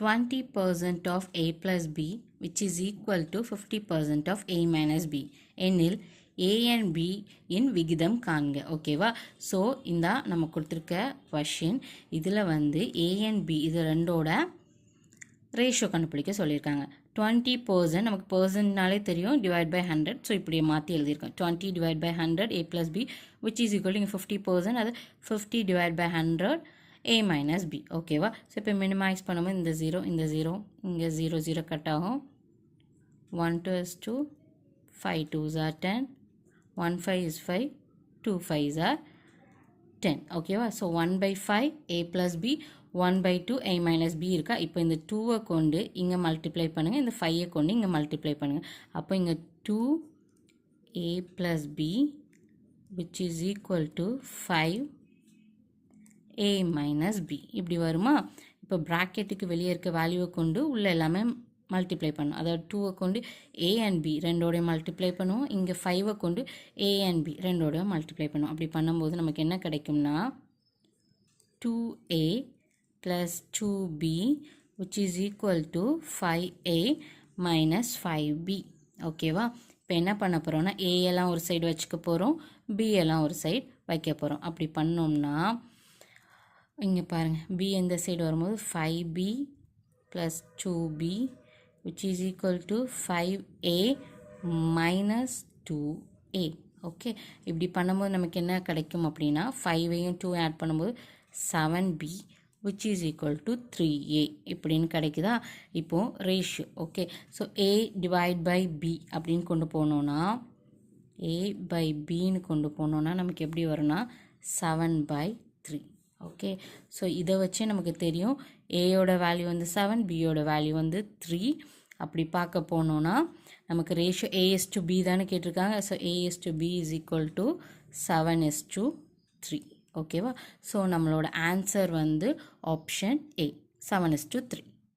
20% of a plus b which is equal to 50% of a minus b எனில் a and b இன் விகிதம் காண்க. ஓகேவா? So இந்த நம்ம கொடுத்துருக்க கொஷின் இதில் வந்து a and b இது ரெண்டோட ரேஷியோ கண்டுபிடிக்க சொல்லியிருக்காங்க. 20% நமக்கு பர்சன்ட்னாலே தெரியும், டிவைட் பை 100. ஸோ இப்படி மாற்றி எழுதியிருக்கோம். 20 divide by 100 a plus b which is equal to 50%, அது 50 divide by 100 a minus b. ஓகேவா? ஸோ இப்போ மினிமைஸ் பண்ணும்போது இந்த 0 இந்த 0 இங்கே 0 0 கட் ஆகும். 1 2 is 2, 5 2s are 10, 1 5 is 5, 2 5s are 10. ஓகேவா? So 1 by 5 a plus b, 1 by 2 a minus b இருக்கா. இப்போ இந்த 2 கொண்டு இங்கே மல்டிப்ளை பண்ணுங்கள், இந்த 5 கொண்டு இங்கே மல்டிப்ளை பண்ணுங்கள். அப்போ இங்கே 2 a plus b which is equal to 5 a minus b இப்படி வருமா. இப்போ ப்ராக்கெட்டுக்கு வெளியே இருக்க வேல்யூவை கொண்டு உள்ள எல்லாமே மல்டிப்ளை பண்ணும். அதாவது 2 கொண்டு a and b ரெண்டோடையும் மல்டிப்ளை பண்ணுவோம். இங்கே 5 கொண்டு a and b ரெண்டோடையும் மல்டிப்ளை பண்ணுவோம். அப்படி பண்ணும்போது நமக்கு என்ன கிடைக்கும்னா 2a plus 2b which is equal to 5a minus 5b. ஓகேவா? இப்போ என்ன பண்ண போகிறோம்னா a எல்லாம் ஒரு சைடு வச்சுக்க போகிறோம், b எல்லாம் ஒரு சைடு வைக்க போகிறோம். அப்படி பண்ணோம்னா இங்கே பாருங்கள், b எந்த சைடு வரும்போது 5b plus 2b which is equal to 5a minus 2a. Okay, இப்படி பண்ணும்போது நமக்கு என்ன கிடைக்கும் அப்படின்னா 5ஐயும் 2 ஆட் பண்ணும்போது 7b which is equal to 3a இப்படின்னு கிடைக்குதா. இப்போது ratio okay. So a divide by b அப்படின்னு கொண்டு போனோன்னா a by bன்னு கொண்டு போனோன்னா நமக்கு எப்படி வரும்னா 7/3. ஓகே, ஸோ இதை வச்சு நமக்கு தெரியும் ஏயோட வேல்யூ வந்து 7, பியோட வேல்யூ வந்து 3. அப்படி பார்க்க போனோன்னா நமக்கு ரேஷியோ a/b தானே கேட்டிருக்காங்க. So a/b is equal to 7:3. ஓகேவா? ஸோ நம்மளோட ஆன்சர் வந்து ஆப்ஷன் A 7:3.